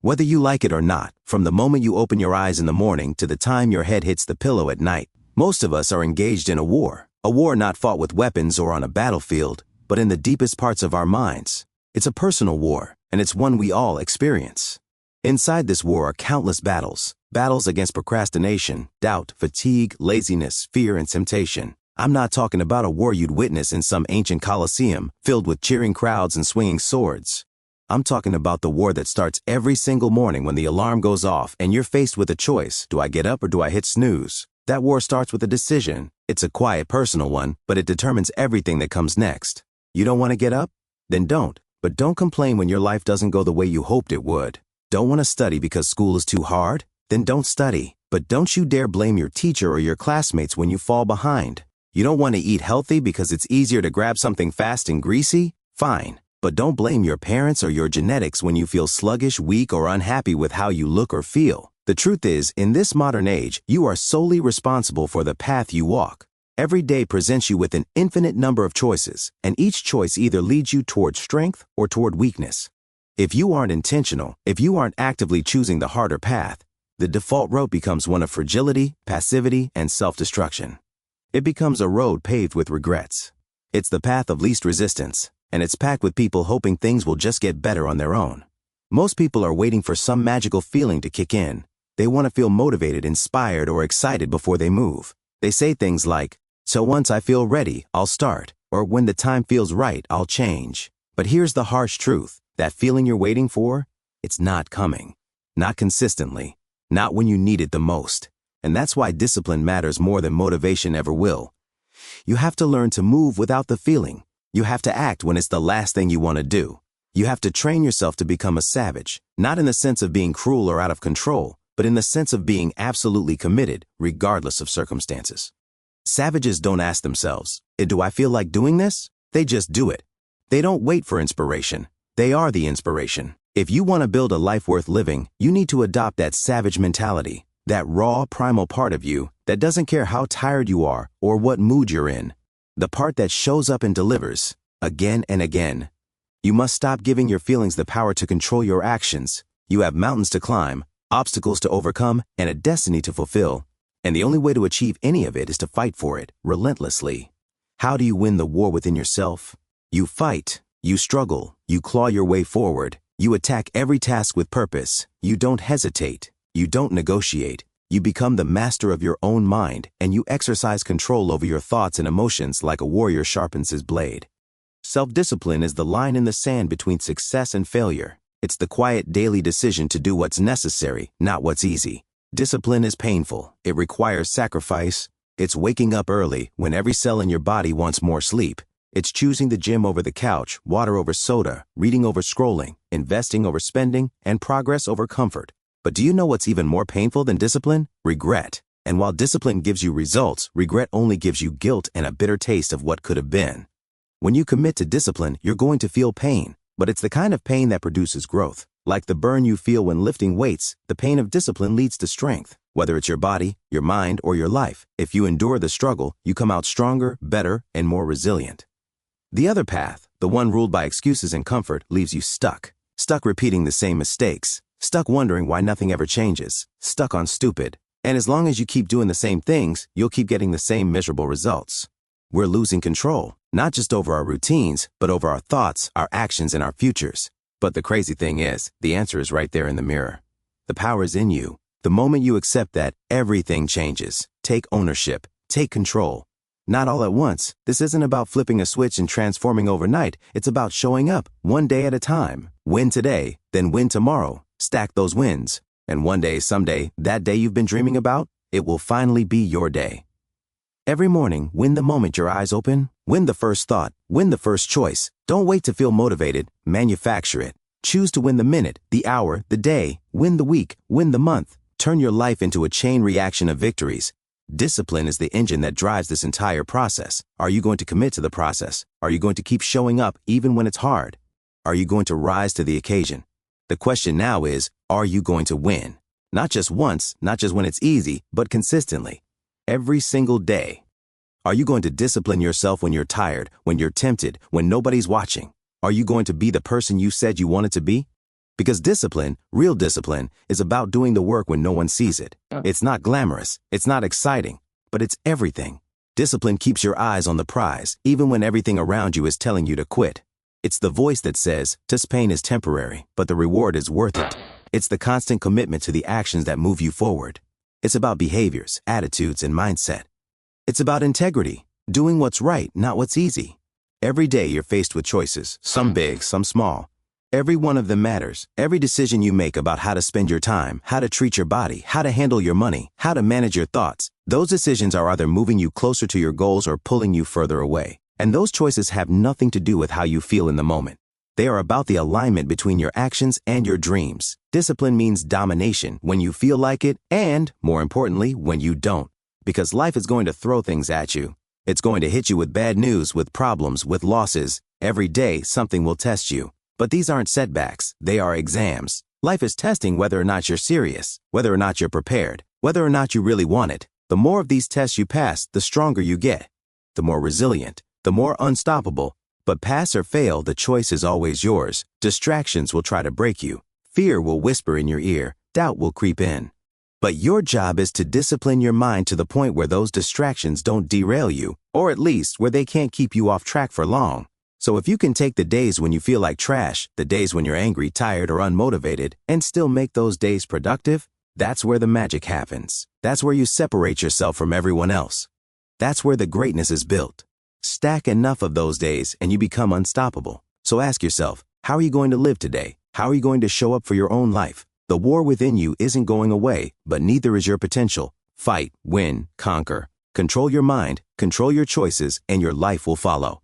Whether you like it or not, from the moment you open your eyes in the morning to the time your head hits the pillow at night, most of us are engaged in a war not fought with weapons or on a battlefield, but in the deepest parts of our minds. It's a personal war, and it's one we all experience. Inside this war are countless battles against procrastination, doubt, fatigue, laziness, fear, and temptation. I'm not talking about a war you'd witness in some ancient coliseum filled with cheering crowds and swinging swords. I'm talking about the war that starts every single morning when the alarm goes off and you're faced with a choice. Do I get up or do I hit snooze? That war starts with a decision. It's a quiet, personal one, but it determines everything that comes next. You don't want to get up? Then don't. But don't complain when your life doesn't go the way you hoped it would. Don't want to study because school is too hard? Then don't study. But don't you dare blame your teacher or your classmates when you fall behind. You don't want to eat healthy because it's easier to grab something fast and greasy? Fine. But don't blame your parents or your genetics when you feel sluggish, weak, or unhappy with how you look or feel. The truth is, in this modern age, you are solely responsible for the path you walk. Every day presents you with an infinite number of choices, and each choice either leads you toward strength or toward weakness. If you aren't intentional, if you aren't actively choosing the harder path, the default road becomes one of fragility, passivity, and self-destruction. It becomes a road paved with regrets. It's the path of least resistance, and it's packed with people hoping things will just get better on their own. Most people are waiting for some magical feeling to kick in. They want to feel motivated, inspired, or excited before they move. They say things like, "So once I feel ready, I'll start," or "When the time feels right, I'll change." But here's the harsh truth. That feeling you're waiting for, it's not coming. Not consistently. Not when you need it the most. And that's why discipline matters more than motivation ever will. You have to learn to move without the feeling. You have to act when it's the last thing you want to do. You have to train yourself to become a savage, not in the sense of being cruel or out of control, but in the sense of being absolutely committed, regardless of circumstances. Savages don't ask themselves, "Do I feel like doing this?" They just do it. They don't wait for inspiration. They are the inspiration. If you want to build a life worth living, you need to adopt that savage mentality, that raw, primal part of you that doesn't care how tired you are or what mood you're in. The part that shows up and delivers, again and again. You must stop giving your feelings the power to control your actions. You have mountains to climb, obstacles to overcome, and a destiny to fulfill. And the only way to achieve any of it is to fight for it, relentlessly. How do you win the war within yourself? You fight, you struggle, you claw your way forward, you attack every task with purpose, you don't hesitate, you don't negotiate, you become the master of your own mind, and you exercise control over your thoughts and emotions like a warrior sharpens his blade. Self-discipline is the line in the sand between success and failure. It's the quiet daily decision to do what's necessary, not what's easy. Discipline is painful. It requires sacrifice. It's waking up early when every cell in your body wants more sleep. It's choosing the gym over the couch, water over soda, reading over scrolling, investing over spending, and progress over comfort. But do you know what's even more painful than discipline? Regret. And while discipline gives you results, regret only gives you guilt and a bitter taste of what could have been. When you commit to discipline, you're going to feel pain. But it's the kind of pain that produces growth. Like the burn you feel when lifting weights, the pain of discipline leads to strength. Whether it's your body, your mind, or your life, if you endure the struggle, you come out stronger, better, and more resilient. The other path, the one ruled by excuses and comfort, leaves you stuck. Stuck repeating the same mistakes. Stuck wondering why nothing ever changes. Stuck on stupid. And as long as you keep doing the same things, you'll keep getting the same miserable results. We're losing control, not just over our routines, but over our thoughts, our actions, and our futures. But the crazy thing is, the answer is right there in the mirror. The power is in you. The moment you accept that, everything changes. Take ownership. Take control. Not all at once. This isn't about flipping a switch and transforming overnight. It's about showing up, one day at a time. Win today, then win tomorrow. Stack those wins. And one day, someday, that day you've been dreaming about, it will finally be your day. Every morning, win the moment your eyes open. Win the first thought. Win the first choice. Don't wait to feel motivated. Manufacture it. Choose to win the minute, the hour, the day. Win the week. Win the month. Turn your life into a chain reaction of victories. Discipline is the engine that drives this entire process. Are you going to commit to the process? Are you going to keep showing up even when it's hard? Are you going to rise to the occasion? The question now is, are you going to win? Not just once, not just when it's easy, but consistently. Every single day. Are you going to discipline yourself when you're tired, when you're tempted, when nobody's watching? Are you going to be the person you said you wanted to be? Because discipline, real discipline, is about doing the work when no one sees it. It's not glamorous, it's not exciting, but it's everything. Discipline keeps your eyes on the prize, even when everything around you is telling you to quit. It's the voice that says, this pain is temporary, but the reward is worth it. It's the constant commitment to the actions that move you forward. It's about behaviors, attitudes, and mindset. It's about integrity, doing what's right, not what's easy. Every day you're faced with choices, some big, some small. Every one of them matters. Every decision you make about how to spend your time, how to treat your body, how to handle your money, how to manage your thoughts, those decisions are either moving you closer to your goals or pulling you further away. And those choices have nothing to do with how you feel in the moment. They are about the alignment between your actions and your dreams. Discipline means domination when you feel like it and, more importantly, when you don't. Because life is going to throw things at you. It's going to hit you with bad news, with problems, with losses. Every day, something will test you. But these aren't setbacks, they are exams. Life is testing whether or not you're serious, whether or not you're prepared, whether or not you really want it. The more of these tests you pass, the stronger you get. The more resilient, the more unstoppable. But pass or fail, the choice is always yours. Distractions will try to break you. Fear will whisper in your ear. Doubt will creep in. But your job is to discipline your mind to the point where those distractions don't derail you, or at least where they can't keep you off track for long. So if you can take the days when you feel like trash, the days when you're angry, tired, or unmotivated, and still make those days productive, that's where the magic happens. That's where you separate yourself from everyone else. That's where the greatness is built. Stack enough of those days and you become unstoppable. So ask yourself, how are you going to live today? How are you going to show up for your own life? The war within you isn't going away, but neither is your potential. Fight, win, conquer. Control your mind, control your choices, and your life will follow.